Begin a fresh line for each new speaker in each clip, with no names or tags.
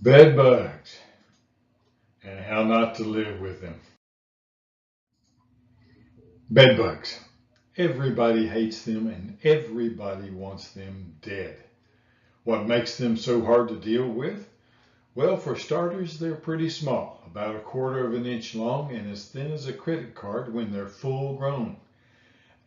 Bed bugs and how not to live with them. Bed bugs. Everybody hates them and everybody wants them dead. What makes them so hard to deal with? Well, for starters, they're pretty small, about 1/4 of an inch long and as thin as a credit card when they're full grown.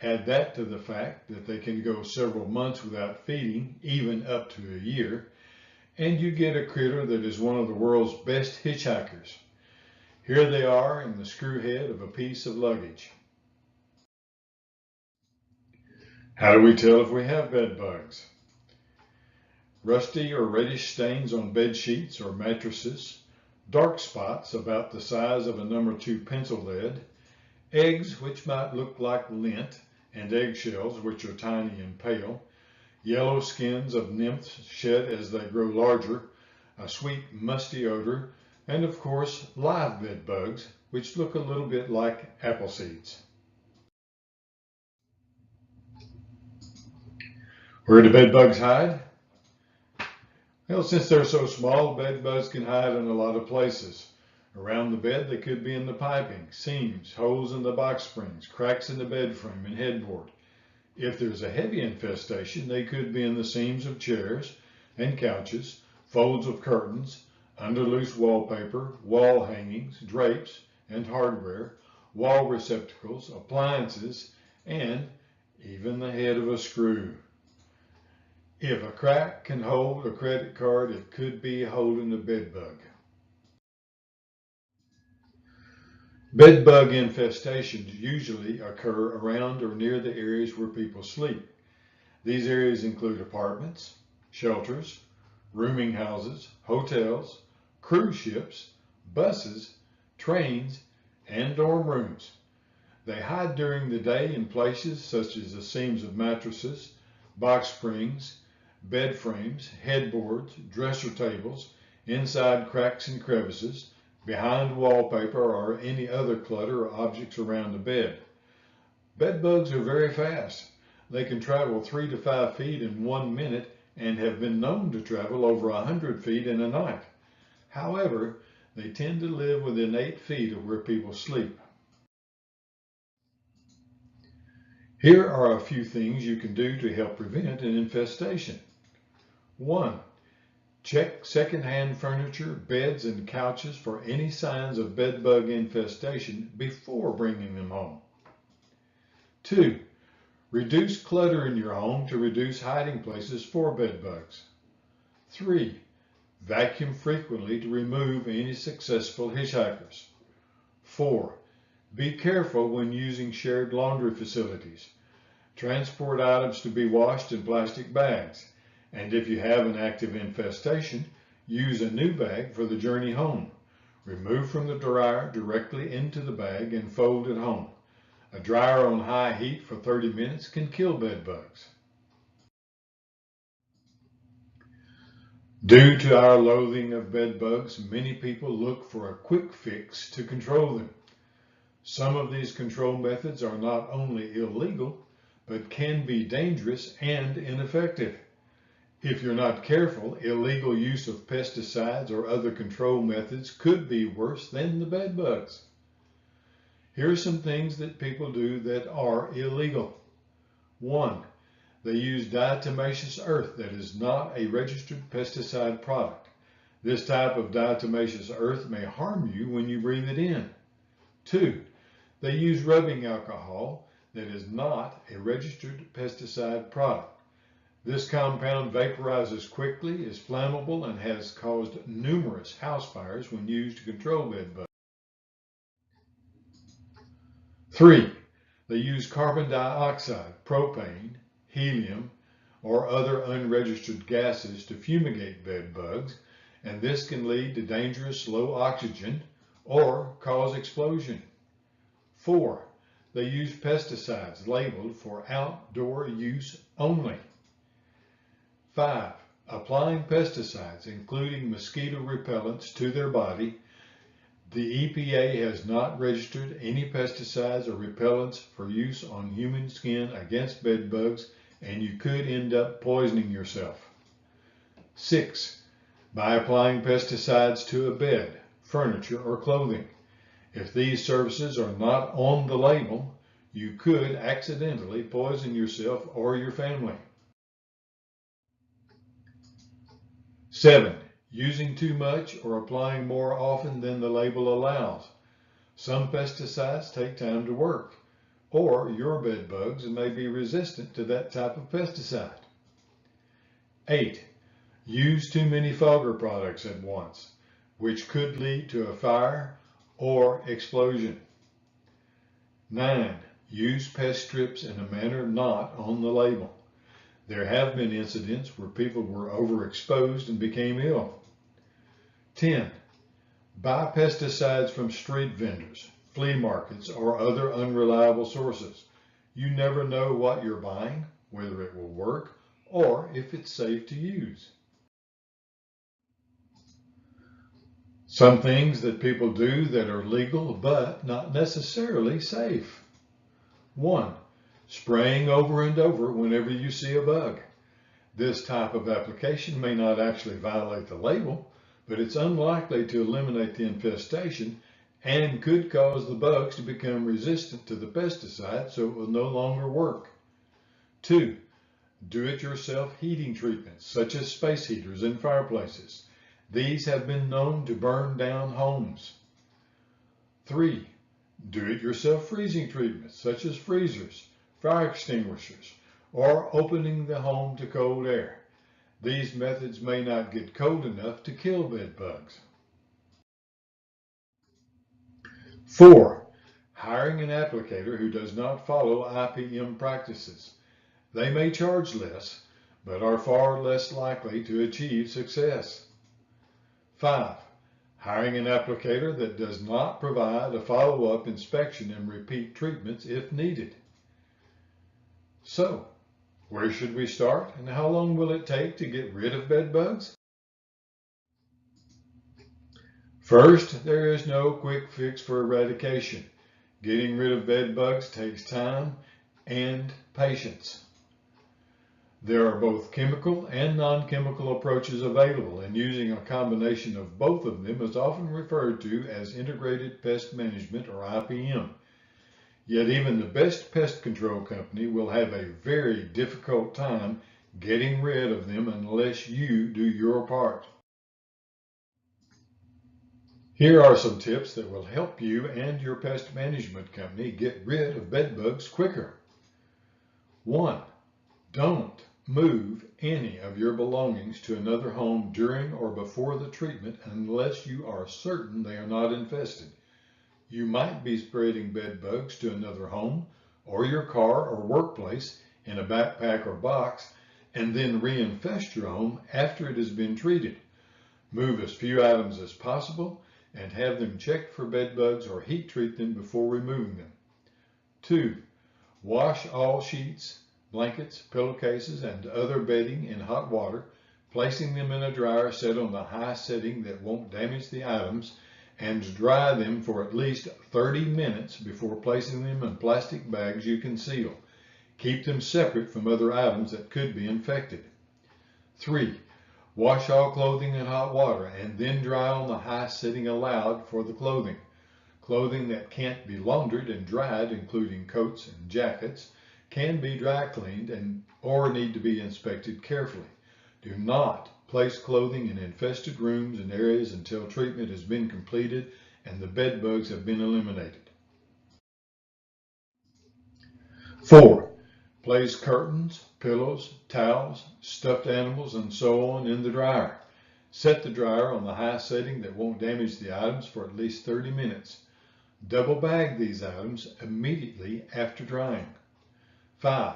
Add that to the fact that they can go several months without feeding, even up to a year, and you get a critter that is one of the world's best hitchhikers. Here they are in the screw head of a piece of luggage. How do we tell if we have bed bugs? Rusty or reddish stains on bed sheets or mattresses, dark spots about the size of a number 2 pencil lead, eggs which might look like lint, and eggshells which are tiny and pale, yellow skins of nymphs shed as they grow larger, a sweet musty odor, and of course live bed bugs which look a little bit like apple seeds. Where do bed bugs hide? Well, since they're so small, bed bugs can hide in a lot of places. Around the bed, they could be in the piping, seams, holes in the box springs, cracks in the bed frame and headboard. If there's a heavy infestation, they could be in the seams of chairs and couches, folds of curtains, under loose wallpaper, wall hangings, drapes and hardware, wall receptacles, appliances, and even the head of a screw. If a crack can hold a credit card, it could be holding a bed bug. Bed bug infestations usually occur around or near the areas where people sleep. These areas include apartments, shelters, rooming houses, hotels, cruise ships, buses, trains, and dorm rooms. They hide during the day in places such as the seams of mattresses, box springs, bed frames, headboards, dresser tables, inside cracks and crevices, behind wallpaper or any other clutter or objects around the bed. Bed bugs are very fast. They can travel 3 to 5 feet in 1 minute and have been known to travel over 100 feet in a night. However, they tend to live within 8 feet of where people sleep. Here are a few things you can do to help prevent an infestation. 1. Check secondhand furniture, beds, and couches for any signs of bed bug infestation before bringing them home. 2. Reduce clutter in your home to reduce hiding places for bed bugs. 3. Vacuum frequently to remove any successful hitchhikers. 4. Be careful when using shared laundry facilities. Transport items to be washed in plastic bags. And if you have an active infestation, use a new bag for the journey home. Remove from the dryer directly into the bag and fold at home. A dryer on high heat for 30 minutes can kill bed bugs. Due to our loathing of bed bugs, many people look for a quick fix to control them. Some of these control methods are not only illegal, but can be dangerous and ineffective. If you're not careful, illegal use of pesticides or other control methods could be worse than the bed bugs. Here are some things that people do that are illegal. 1. They use diatomaceous earth that is not a registered pesticide product. This type of diatomaceous earth may harm you when you breathe it in. 2. They use rubbing alcohol that is not a registered pesticide product. This compound vaporizes quickly, is flammable, and has caused numerous house fires when used to control bed bugs. 3. They use carbon dioxide, propane, helium, or other unregistered gases to fumigate bed bugs, and this can lead to dangerous low oxygen or cause explosion. 4. They use pesticides labeled for outdoor use only. 5. Applying pesticides, including mosquito repellents, to their body. The EPA has not registered any pesticides or repellents for use on human skin against bed bugs, and you could end up poisoning yourself. 6. by applying pesticides to a bed, furniture, or clothing. If these services are not on the label, you could accidentally poison yourself or your family. 7. Using too much or applying more often than the label allows. Some pesticides take time to work, or your bed bugs may be resistant to that type of pesticide. 8. Use too many fogger products at once, which could lead to a fire or explosion. 9. Use pest strips in a manner not on the label. There have been incidents where people were overexposed and became ill. 10. Buy pesticides from street vendors, flea markets, or other unreliable sources. You never know what you're buying, whether it will work, or if it's safe to use. Some things that people do that are legal but not necessarily safe. 1. Spraying over and over whenever you see a bug. This type of application may not actually violate the label, but it's unlikely to eliminate the infestation and could cause the bugs to become resistant to the pesticide, so it will no longer work. 2. Do-it-yourself heating treatments, such as space heaters and fireplaces. These have been known to burn down homes. 3. Do-it-yourself freezing treatments, such as freezers, fire extinguishers, or opening the home to cold air. These methods may not get cold enough to kill bed bugs. 4. Hiring an applicator who does not follow IPM practices. They may charge less, but are far less likely to achieve success. 5. Hiring an applicator that does not provide a follow-up inspection and repeat treatments if needed. So, where should we start, and how long will it take to get rid of bed bugs? First, there is no quick fix for eradication. Getting rid of bed bugs takes time and patience. There are both chemical and non-chemical approaches available, and using a combination of both of them is often referred to as integrated pest management, or IPM. Yet even the best pest control company will have a very difficult time getting rid of them unless you do your part. Here are some tips that will help you and your pest management company get rid of bed bugs quicker. 1. Don't move any of your belongings to another home during or before the treatment unless you are certain they are not infested. You might be spreading bed bugs to another home, or your car or workplace in a backpack or box, and then reinfest your home after it has been treated. Move as few items as possible and have them checked for bed bugs or heat treat them before removing them. 2. Wash all sheets, blankets, pillowcases, and other bedding in hot water, placing them in a dryer set on the high setting that won't damage the items, and dry them for at least 30 minutes before placing them in plastic bags you can seal. Keep them separate from other items that could be infected. 3. Wash all clothing in hot water and then dry on the high setting allowed for the clothing. Clothing that can't be laundered and dried, including coats and jackets, can be dry cleaned or need to be inspected carefully. Do not place clothing in infested rooms and areas until treatment has been completed and the bed bugs have been eliminated. 4. Place curtains, pillows, towels, stuffed animals, and so on in the dryer. Set the dryer on the high setting that won't damage the items for at least 30 minutes. Double bag these items immediately after drying. 5.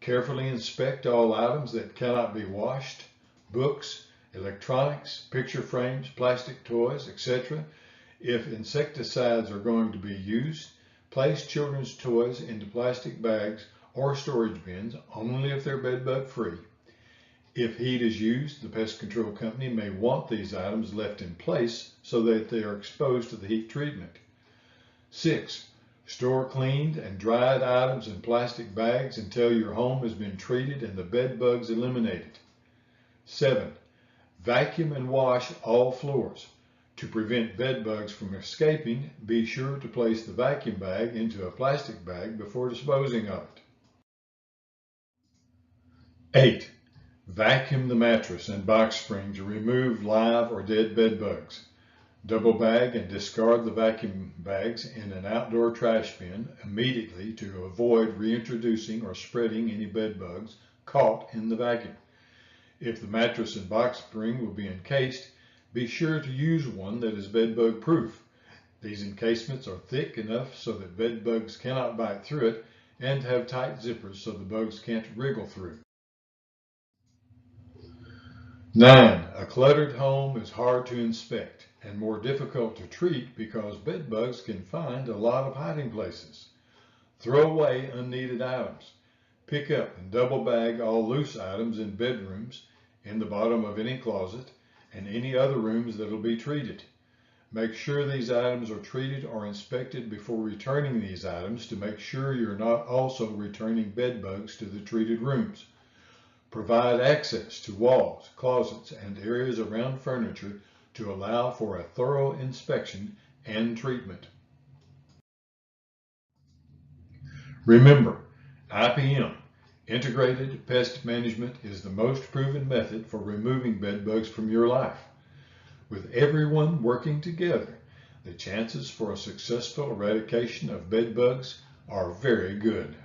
Carefully inspect all items that cannot be washed, books, electronics, picture frames, plastic toys, etc. If insecticides are going to be used, place children's toys into plastic bags or storage bins only if they're bed bug free. If heat is used, the pest control company may want these items left in place so that they are exposed to the heat treatment. 6. Store cleaned and dried items in plastic bags until your home has been treated and the bed bugs eliminated. 7. Vacuum and wash all floors. To prevent bed bugs from escaping, be sure to place the vacuum bag into a plastic bag before disposing of it. 8. Vacuum the mattress and box spring to remove live or dead bed bugs. Double bag and discard the vacuum bags in an outdoor trash bin immediately to avoid reintroducing or spreading any bed bugs caught in the vacuum. If the mattress and box spring will be encased, be sure to use one that is bed bug proof. These encasements are thick enough so that bed bugs cannot bite through it and have tight zippers so the bugs can't wriggle through. 9. A cluttered home is hard to inspect and more difficult to treat because bed bugs can find a lot of hiding places. Throw away unneeded items. Pick up and double bag all loose items in bedrooms, in the bottom of any closet, and any other rooms that will be treated. Make sure these items are treated or inspected before returning these items to make sure you're not also returning bed bugs to the treated rooms. Provide access to walls, closets, and areas around furniture to allow for a thorough inspection and treatment. Remember, IPM, Integrated Pest Management, is the most proven method for removing bed bugs from your life. With everyone working together, the chances for a successful eradication of bed bugs are very good.